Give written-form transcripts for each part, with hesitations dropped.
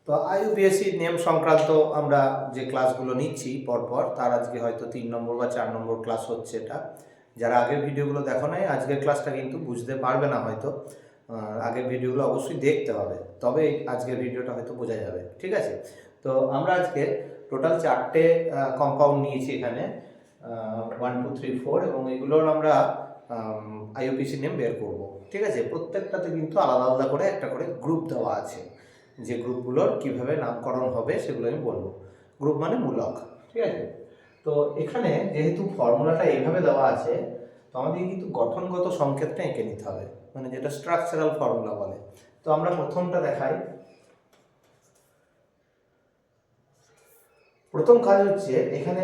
তো আইইউপিএসসি নিয়ম সংক্রান্ত আমরা যে ক্লাসগুলো নিচ্ছি পরপর, তার আজকে হয়তো 3 নম্বর বা 4 নম্বর ক্লাস হচ্ছে এটা। যারা আগের ভিডিওগুলো দেখো নাই, আজকের ক্লাসটা কিন্তু বুঝতে পারবে না হয়তো। আগের ভিডিওগুলো অবশ্যই দেখতে হবে, তবে আজকের ভিডিওটা হয়তো বোঝা যাবে। ঠিক আছে, তো আমরা আজকে টোটাল 4টে কম্পাউন্ড নিয়েছি এখানে, 1 2 3 4, এবং এগুলোর আমরা আইইউপিএসসি নেম বের করব। ঠিক আছে, প্রত্যেকটাতে কিন্তু আলাদা আলাদা করে একটা করে গ্রুপ দেওয়া আছে, যে গ্রুপগুলোর কিভাবে নামকরণ হবে সেগুলো আমি বলবো। গ্রুপ মানে মূলক। ঠিক আছে, তো এখানে যেহেতু ফর্মুলাটা এইভাবে দেওয়া আছে, তো আমাদের কিন্তু গঠনগত সংকেতটা এঁকে নিতে হবে, মানে যেটা স্ট্রাকচারাল ফর্মুলা বলে। তো আমরা প্রথমটা দেখাই। প্রথম কাজ হচ্ছে এখানে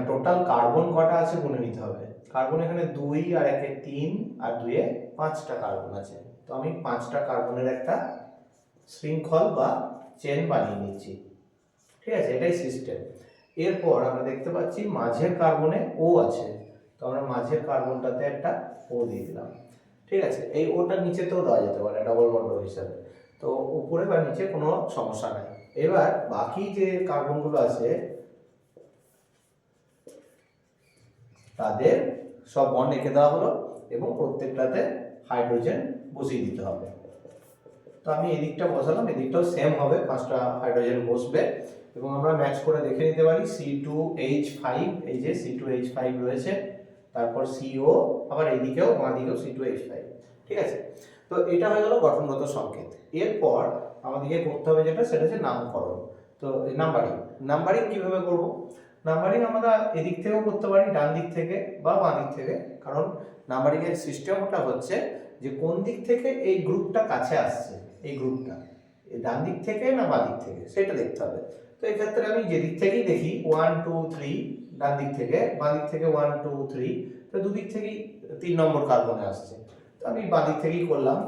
টোটাল কার্বন কটা আছে গুনে নিতে হবে। কার্বন এখানে 2 আর 1 3 আর 2 এ 5টা কার্বন আছে। তো আমি 5টা কার্বনের একটা শৃঙ্খল বা চেন বানিয়ে নিচ্ছি। ঠিক আছে, এটাই সিস্টেম। এরপর আমরা দেখতে পাচ্ছি মাঝের কার্বনে ও আছে, তো আমরা মাঝের কার্বনটাতে একটা ও দিয়ে দিলাম। ঠিক আছে, এই ওটা নিচেতেও দেওয়া যেতে পারে ডবল বন্ড হিসাবে, তো উপরে বা নিচে কোনো সমস্যা নাই। এবার বাকি যে কার্বনগুলো আছে তাদের সব বন্ড এঁকে দেওয়া হলো, এবং প্রত্যেকটাতে হাইড্রোজেন বসিয়ে দিতে হবে। তো আমি এদিকটা বসালাম, এদিকটাও সেম হবে, 5টা হাইড্রোজেন বসবে, এবং আমরা ম্যাচ করে দেখে নিতে পারি C2H5, এই যে C2H5 রয়েছে, তারপর CO, আবার এইদিকেও বাঁ দিকেও C2H5। ঠিক আছে, তো এটা হয়ে গেল গঠনগত সংকেত। এরপর আমাদেরকে করতে হবে যেটা, সেটা হচ্ছে নামকরণ। তো নাম্বারিং কিভাবে করব? নাম্বারিং আমরা এদিক থেকেও করতে পারি, ডান দিক থেকে বা বাঁ দিক থেকে, কারণ নাম্বারিং এর সিস্টেমটা হচ্ছে যে কোন দিক থেকে এই গ্রুপটা কাছে আসছে, এই গ্রুপটা ডান দিক থেকে না বাঁ দিক থেকে সেটা দেখতে হবে। তো এই ক্ষেত্রে আমি যে দিক থেকেই দেখি 1 2 3, ডান দিক থেকে, বাঁ দিক থেকে 1 2 3, তো দুদিক থেকেই 3 নম্বর কার্বনে আসছে। তো আমি বাঁ দিক থেকেই করলাম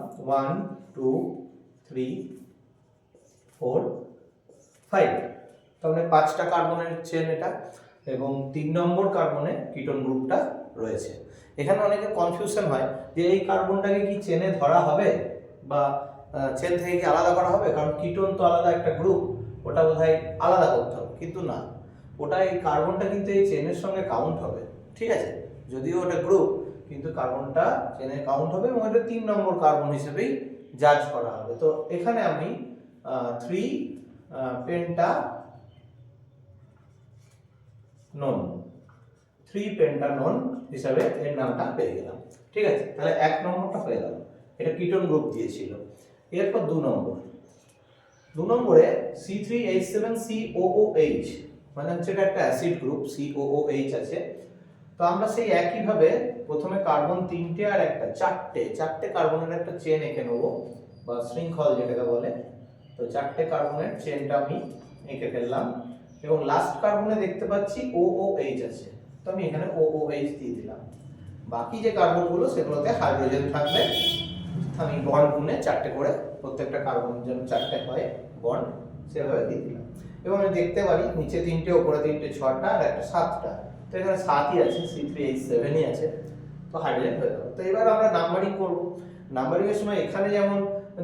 1 2 3 4 5, তাহলে 5টা কার্বনের চেন এটা, এবং 3 নম্বর কার্বনে কিটোন গ্রুপটা রয়েছে। এখানে অনেকের কনফিউশন হয় যে এই কার্বনটাকে কি চেনে ধরা হবে বা চেন থেকে কি আলাদা করা হবে, কারণ কিটোন তো আলাদা একটা গ্রুপ, ওটা বোধহয় আলাদা করতে হবে, কিন্তু না, ওটা এই কার্বনটা কিন্তু এই চেনের সঙ্গে কাউন্ট হবে। ঠিক আছে, যদিও ওটা গ্রুপ, কিন্তু কার্বনটা চেনে কাউন্ট হবে, এবং এটা 3 নম্বর কার্বন হিসেবেই জাজ করা হবে। তো এখানে আমি 3 পেন্টানন হিসাবে এর নামটা পেয়ে গেলাম। ঠিক আছে, তাহলে 1 নম্বরটা হয়ে গেল, এটা কিটোন গ্রুপ দিয়েছিল। এরপর 2 নম্বরে C3H7COOH, মানে হচ্ছে এটা একটা অ্যাসিড গ্রুপ, COOH আছে। তো আমরা সেই একই ভাবে প্রথমে কার্বন 3টে আর একটা 4টে কার্বনের একটা চেন এঁকে নেব, বা শৃঙ্খল যেটাকে বলে। তো 4টে কার্বনের চেনটা আমি এঁকে ফেললাম, এবং লাস্ট কার্বনে দেখতে পাচ্ছি OOH আছে, তো আমি এখানে OOH দিয়ে দিলাম। বাকি যে কার্বনগুলো সেগুলোতে হাইড্রোজেন থাকবে, আমি বন্ড গুনে 4টে করে, প্রত্যেকটা কার্বন যেন 4টে হয় বন্ড, সেভাবে দিয়ে দিলাম। এবং আমি দেখতে পারি নিচে 3টে, উপরে 3টে, 6টা আর একটা 7টা, তো এখানে 7ই আছে, C3H7ই আছে, তো হাইড্রোজেন হয়ে গেল। তো এবার আমরা নাম্বারিং করব। নাম্বারিং এর সময় এখানে যেমন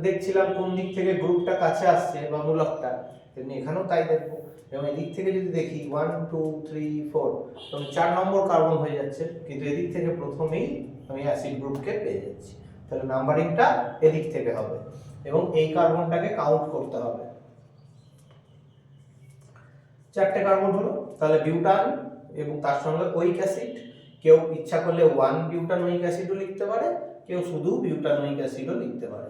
দেখছিলাম কোন দিক থেকে গ্রুপটা কাছে আসছে বা মূলকটা, তেমনি এখানেও তাই দেখবো। এবং এদিক থেকে যদি দেখি 1 2 3 4, তখন 4 নম্বর কার্বন হয়ে যাচ্ছে, কিন্তু এদিক থেকে প্রথমেই আমি অ্যাসিড গ্রুপকে পেয়ে যাচ্ছি। তাহলে নাম্বারিংটা এদিক থেকে হবে, এবং এই কার্বনটাকে কাউন্ট করতে হবে। 4টে কার্বন হলো, তাহলে বিউটান এবং তার সঙ্গে ওইক অ্যাসিড। কেউ ইচ্ছা করলে 1 বিউটানোইক অ্যাসিডও লিখতে পারে, কেউ শুধু বিউটানোইক অ্যাসিডও লিখতে পারে।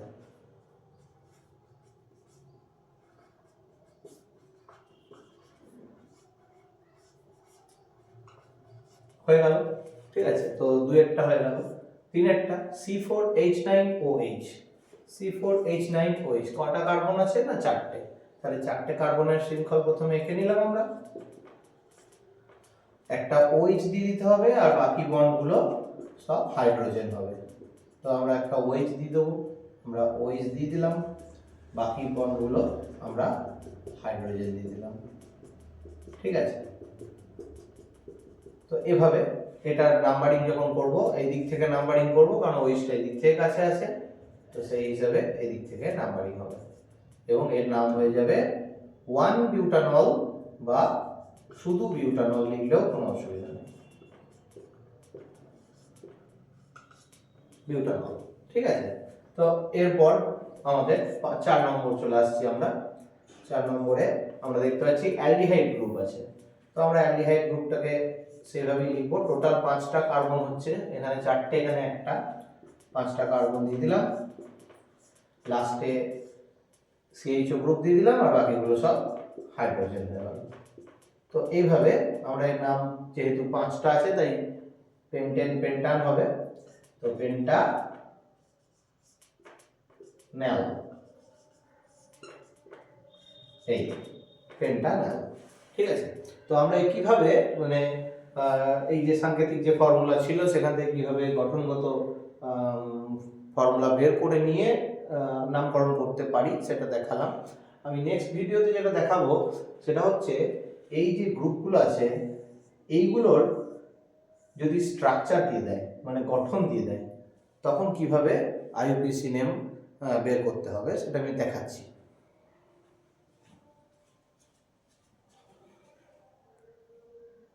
হয়ে গেল। ঠিক আছে, তো 2 হয়ে গেল। 3 C4H9OH, C4H9OH কটা কার্বন আছে না, 4টে, তাহলে 4টে কার্বনের শৃঙ্খল প্রথমে এঁকে নিলাম আমরা, একটা OH দিয়ে দিতে হবে, আর বাকি বন্ডগুলো সব হাইড্রোজেন হবে। তো আমরা একটা OH দিয়ে দেবো, আমরা OH দিয়ে দিলাম, বাকি বন্ডগুলো আমরা হাইড্রোজেন দিয়ে দিলাম। ঠিক আছে, তো এভাবে এটা নাম্বারিং যখন করব, এই দিক থেকে নাম্বারিং করব, কারণ OH-টা এই দিক থেকে কাছে আছে, তো সেই হিসাবে এই দিক থেকে নাম্বারিং হবে, এবং এর নাম হয়ে যাবে ওয়ান বিউটানল বা শুধু বিউটানল লিখলেও কোনো অসুবিধা নেই, বিউটানল। ঠিক আছে, তো এরপর আমাদের 4 নম্বর চলে আসছি আমরা। 4 নম্বরে আমরা দেখতে পাচ্ছি অ্যালডিহাইড গ্রুপ আছে। তো আমরা অ্যালডিহাইড গ্রুপটাকে সেভাবেই লিখবো। টোটাল 5টা কার্বন হচ্ছে, এখানে 4টে, এখানে একটা, 5টা কার্বন দিয়ে দিলাম, লাস্টে CHO গ্রুপ দিয়ে দিলাম, আর বাকিগুলো সব হাইড্রোজেন হয়ে গেল। তো এইভাবে আমরা এর নাম যেহেতু 5টা আছে তাই পেন্টেন পেন্টান হবে, তো পেন্টা ন্যাল, এই পেন্টানল। ঠিক আছে, তো আমরা কিভাবে মানে এই যে সাংকেতিক যে ফর্মুলা ছিল সেখান থেকে কিভাবে গঠনগত ফর্মুলা বের করে নিয়ে নামকরণ করতে পারি সেটা দেখালাম। আমি নেক্সট ভিডিওতে যেটা দেখাবো সেটা হচ্ছে এই যে গ্রুপগুলো আছে এইগুলোর যদি স্ট্রাকচার দিয়ে দেয়, মানে গঠন দিয়ে দেয়, তখন কিভাবে IUPAC নেম বের করতে হবে সেটা আমি দেখাচ্ছি।